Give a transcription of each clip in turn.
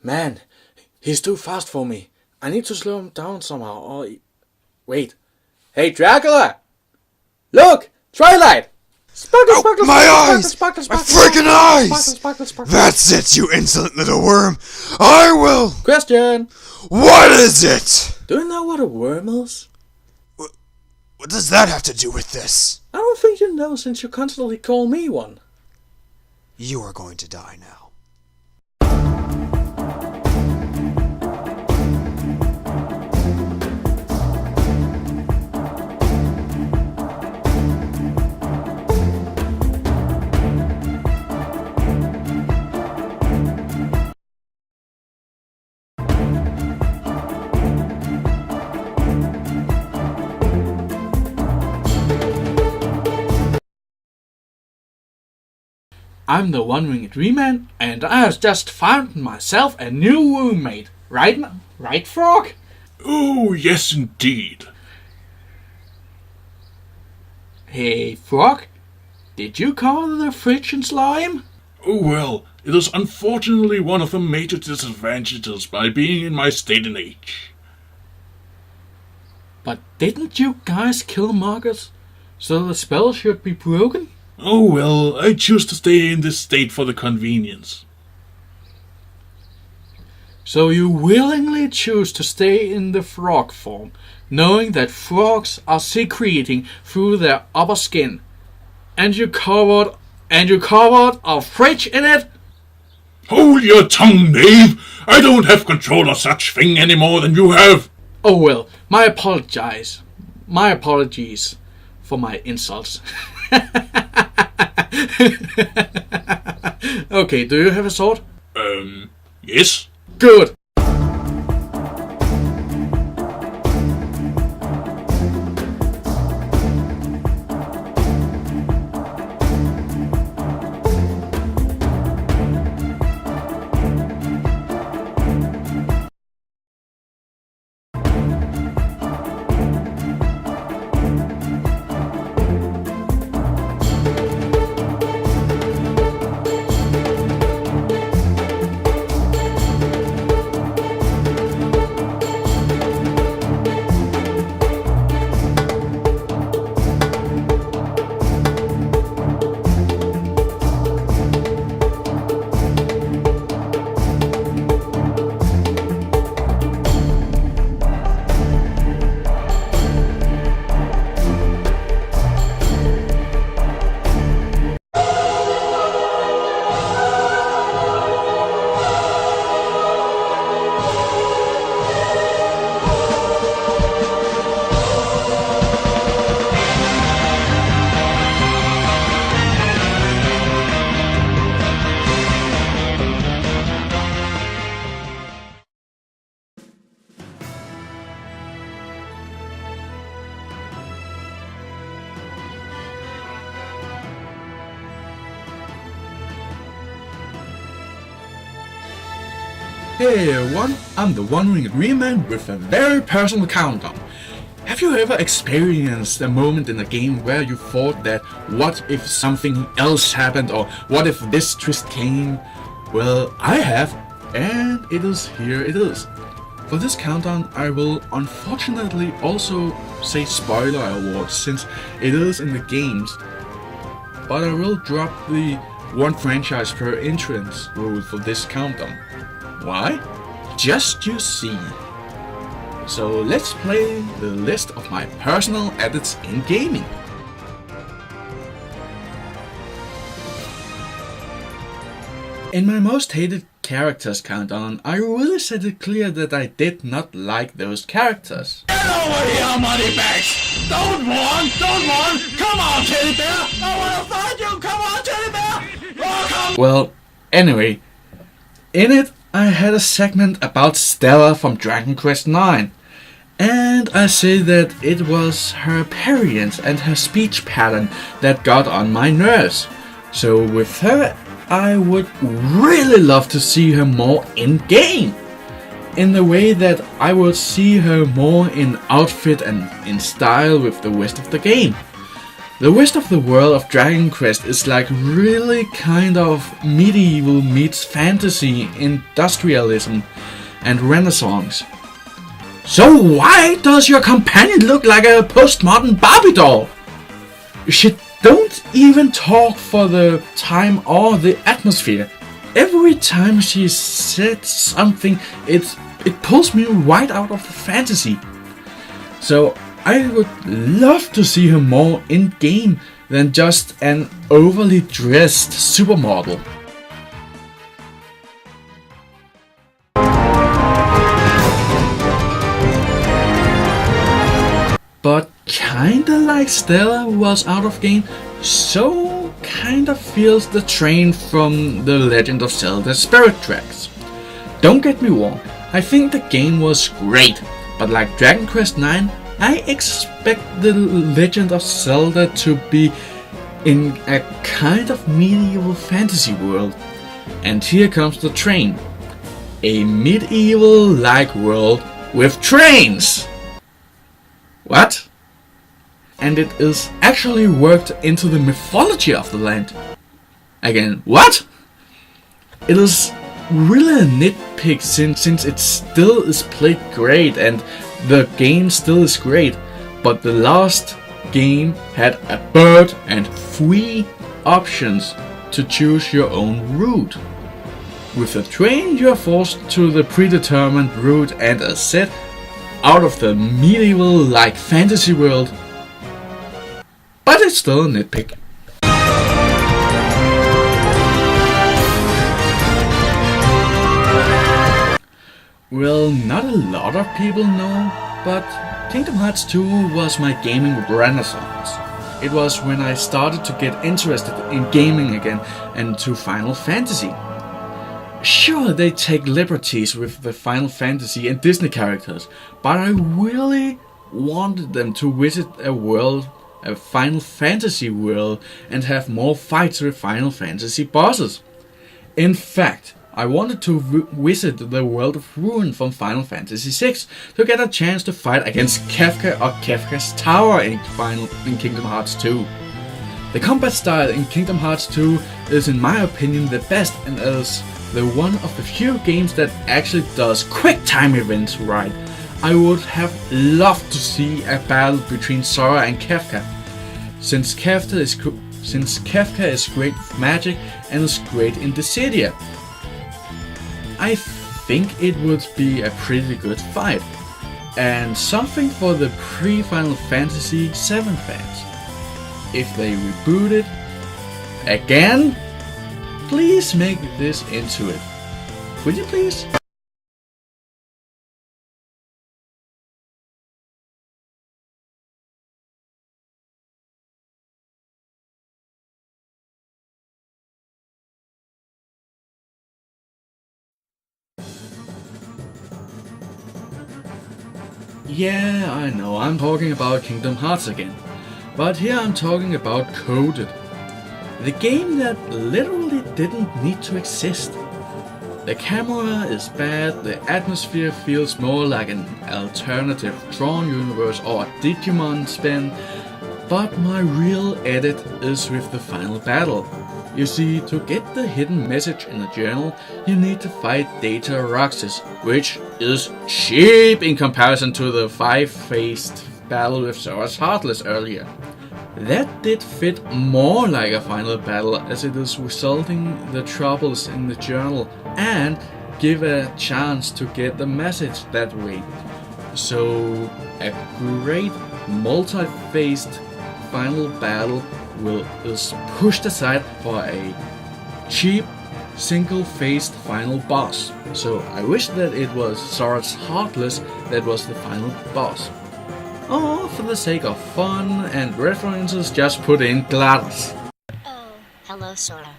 Man, he's too fast for me. I need to slow him down somehow. Wait. Hey, Dracula! Look! Twilight! Sparkle, sparkle, my eyes! My freaking eyes! That's it, you insolent little worm! I will! Question! What is it? Do you know what a worm is? What does that have to do with this? I don't think you know since you constantly call me one. You are going to die now. I'm the one-winged Ree-Man, and I have just found myself a new roommate. Right, Frog? Oh, yes, indeed. Hey, Frog, did you cover the fridge in slime? Oh, well, it is unfortunately one of the major disadvantages by being in my state and age. But didn't you guys kill Marcus, so the spell should be broken? Oh, well, I choose to stay in this state for the convenience. So you willingly choose to stay in the frog form, knowing that frogs are secreting through their upper skin, and you covered a fridge in it? Hold your tongue, knave! I don't have control of such thing any more than you have. Oh well, my apologies for my insults. Okay, do you have a sword? Yes. Good. Hey everyone, I'm the one-winged Ree-Man with a very personal countdown. Have you ever experienced a moment in a game where you thought that what if something else happened, or what if this twist came? Well, I have, and here it is. For this countdown I will unfortunately also say spoiler awards since it is in the games, but I will drop the one franchise per entrance rule for this countdown. Why? Just you see. So let's play the list of my personal edits in gaming. In my most hated characters countdown, I really set it clear that I did not like those characters. Get over here, moneybags! Don't warn! Come on, teddy bear! I wanna find you! Come on, teddy bear! Oh, come. Well, anyway, in it I had a segment about Stella from Dragon Quest IX, and I say that it was her appearance and her speech pattern that got on my nerves. So with her, I would really love to see her more in-game, in the way that I would see her more in outfit and in style with the rest of the game. The rest of the world of Dragon Quest is like really kind of medieval meets fantasy, industrialism, and Renaissance. So why does your companion look like a postmodern Barbie doll? She don't even talk for the time or the atmosphere. Every time she said something, it pulls me right out of the fantasy. So I would love to see her more in game than just an overly dressed supermodel. But kinda like Stella was out of game, so kinda feels the train from The Legend of Zelda Spirit Tracks. Don't get me wrong, I think the game was great, but like Dragon Quest IX, I expect The Legend of Zelda to be in a kind of medieval fantasy world. And here comes the train. A medieval-like world with trains! What? And it is actually worked into the mythology of the land. Again, what? It is really a nitpick since it still is played great and the game still is great, but the last game had a bird and 3 options to choose your own route. With a train you are forced to the predetermined route and are set out of the medieval-like fantasy world. But it's still a nitpick. Well, not a lot of people know, but Kingdom Hearts 2 was my gaming renaissance. It was when I started to get interested in gaming again and to Final Fantasy. Sure, they take liberties with the Final Fantasy and Disney characters, but I really wanted them to visit a Final Fantasy world, and have more fights with Final Fantasy bosses. In fact, I wanted to visit the world of Ruin from Final Fantasy VI to get a chance to fight against Kefka or Kefka's Tower in Kingdom Hearts 2. The combat style in Kingdom Hearts 2 is in my opinion the best and is the one of the few games that actually does quick time events right. I would have loved to see a battle between Sora and Kefka, since Kefka is great with magic and is great in Dissidia. I think it would be a pretty good fight, and something for the pre-Final Fantasy VII fans. If they reboot it again, please make this into it. Would you please? Yeah, I know, I'm talking about Kingdom Hearts again. But here I'm talking about Coded. The game that literally didn't need to exist. The camera is bad, the atmosphere feels more like an alternative Tron universe or a Digimon spin, but my real edit is with the final battle. You see, to get the hidden message in a journal, you need to fight Data Roxas, which is cheap in comparison to the 5-phased battle with Sora's Heartless earlier. That did fit more like a final battle, as it is resulting the troubles in the journal and give a chance to get the message that way. So a great multi-phased final battle is pushed aside for a cheap single-phased final boss. So I wish that it was Sora's Heartless that was the final boss. Or for the sake of fun and references, just put in GLaDOS. Oh, hello Sora.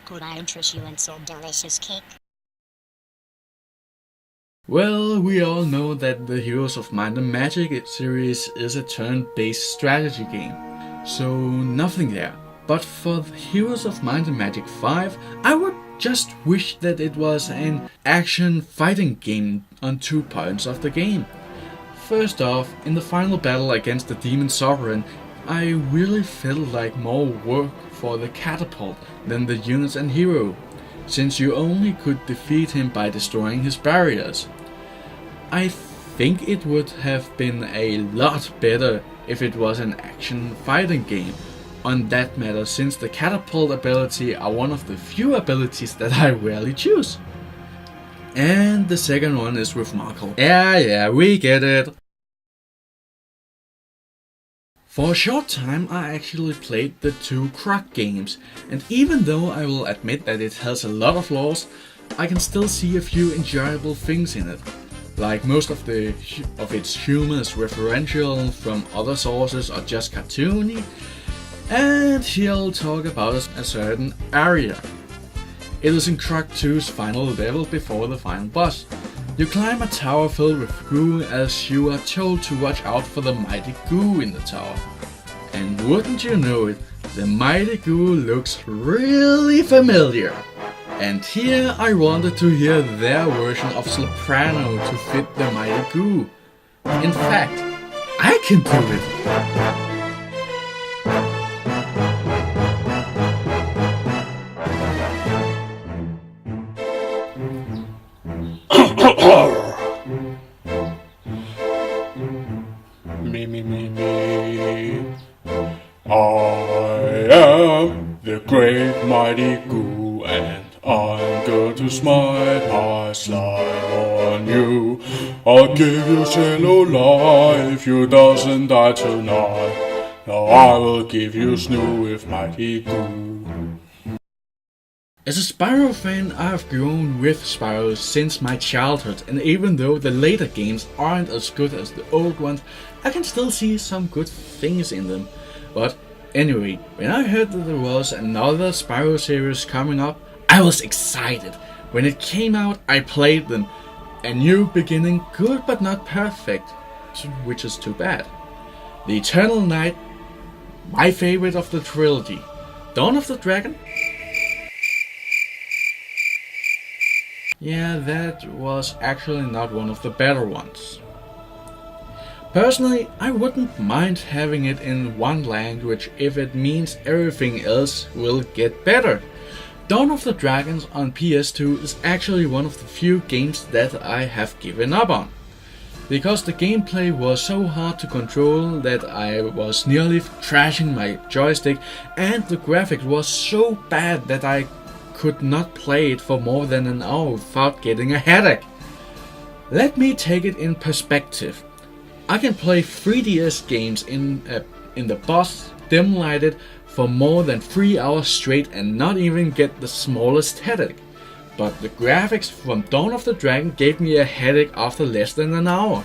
Could I interest you in some delicious cake? Well, we all know that the Heroes of Might and Magic series is a turn-based strategy game, so nothing there. But for the Heroes of Might and Magic 5, I would just wish that it was an action fighting game on 2 points of the game. First off, in the final battle against the Demon Sovereign, I really felt like more work for the catapult than the units and hero, since you only could defeat him by destroying his barriers. I think it would have been a lot better if it was an action fighting game on that matter, since the catapult ability are one of the few abilities that I rarely choose. And the second one is with Markle. Yeah, we get it. For a short time I actually played the 2 Croc games, and even though I will admit that it has a lot of flaws, I can still see a few enjoyable things in it. Like most of its humor is referential from other sources or just cartoony, and here I'll talk about a certain area. It is in Croc 2's final level before the final boss. You climb a tower filled with goo as you are told to watch out for the mighty goo in the tower. And wouldn't you know it, the mighty goo looks really familiar. And here I wanted to hear their version of soprano to fit the mighty goo. In fact, I can do it. Me. I am the great mighty goo, and I'm going to smite my slime on you. I'll give you cellular if you doesn't die tonight. Now I will give you snoo with mighty goo. As a Spyro fan, I have grown with Spyro since my childhood, and even though the later games aren't as good as the old ones, I can still see some good things in them. But anyway, when I heard that there was another Spyro series coming up, I was excited. When it came out, I played them. A new beginning, good but not perfect, which is too bad. The Eternal Night, my favorite of the trilogy. Dawn of the Dragon? Yeah, that was actually not one of the better ones. Personally, I wouldn't mind having it in one language if it means everything else will get better. Dawn of the Dragons on PS2 is actually one of the few games that I have given up on, because the gameplay was so hard to control that I was nearly trashing my joystick, and the graphics was so bad that I could not play it for more than an hour without getting a headache. Let me take it in perspective. I can play 3DS games in the boss dim lighted for more than 3 hours straight and not even get the smallest headache. But the graphics from Dawn of the Dragon gave me a headache after less than an hour.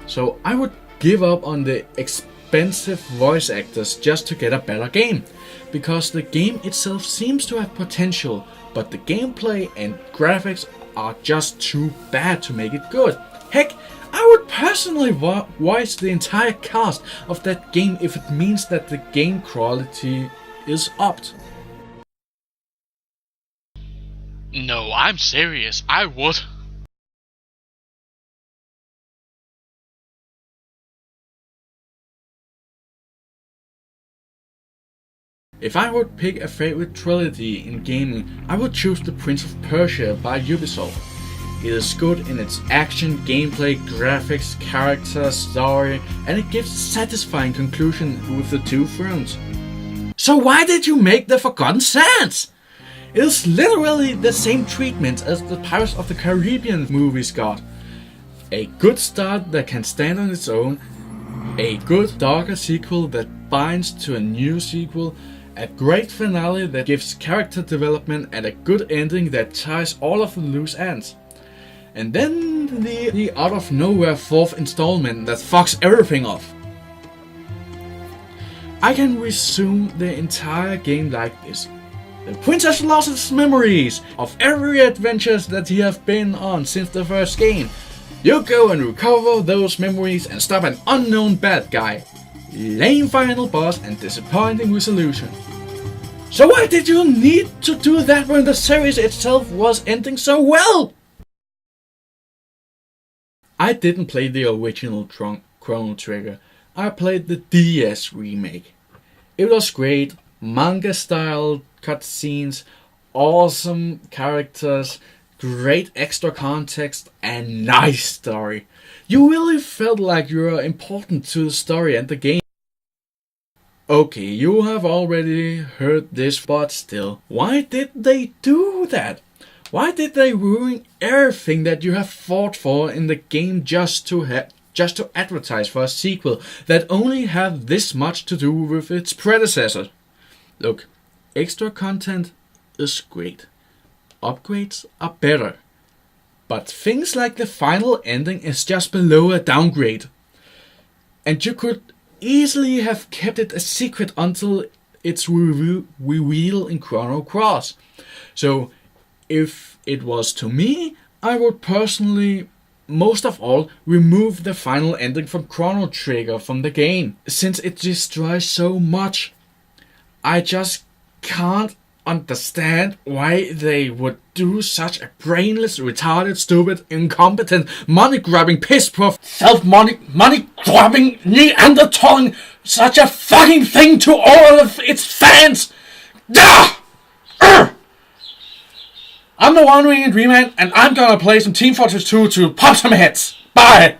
So I would give up on the expensive voice actors just to get a better game, because the game itself seems to have potential, but the gameplay and graphics are just too bad to make it good. Heck, I would personally voice the entire cast of that game if it means that the game quality is upped. No, I'm serious, I would. If I would pick a favorite trilogy in gaming, I would choose The Prince of Persia by Ubisoft. It is good in its action, gameplay, graphics, characters, story, and it gives a satisfying conclusion with the two thrones. So why did you make The Forgotten Sands? It is literally the same treatment as the Pirates of the Caribbean movies got. A good start that can stand on its own, a good darker sequel that binds to a new sequel, a great finale that gives character development, and a good ending that ties all of the loose ends. And then the out of nowhere fourth installment that fucks everything off. I can resume the entire game like this. The princess lost its memories of every adventures that he have been on since the first game. You go and recover those memories and stop an unknown bad guy. Lame final boss and disappointing resolution. So why did you need to do that when the series itself was ending so well? I didn't play the original Chrono Trigger, I played the DS remake. It was great, manga-style cutscenes, awesome characters, great extra context, and nice story. You really felt like you were important to the story and the game. Okay, you have already heard this, but still, why did they do that? Why did they ruin everything that you have fought for in the game just to advertise for a sequel that only had this much to do with its predecessor? Look, extra content is great. Upgrades are better. But things like the final ending is just below a downgrade. And you could easily have kept it a secret until its reveal in Chrono Cross. So, if it was to me, I would personally, most of all, remove the final ending from Chrono Trigger from the game, since it destroys so much. I just can't understand why they would do such a brainless, retarded, stupid, incompetent, money-grabbing, piss-poor, money-grabbing, Neanderthal, such a fucking thing to all of its fans! I'm the One Winged Remand, and I'm gonna play some Team Fortress 2 to pop some heads. Bye!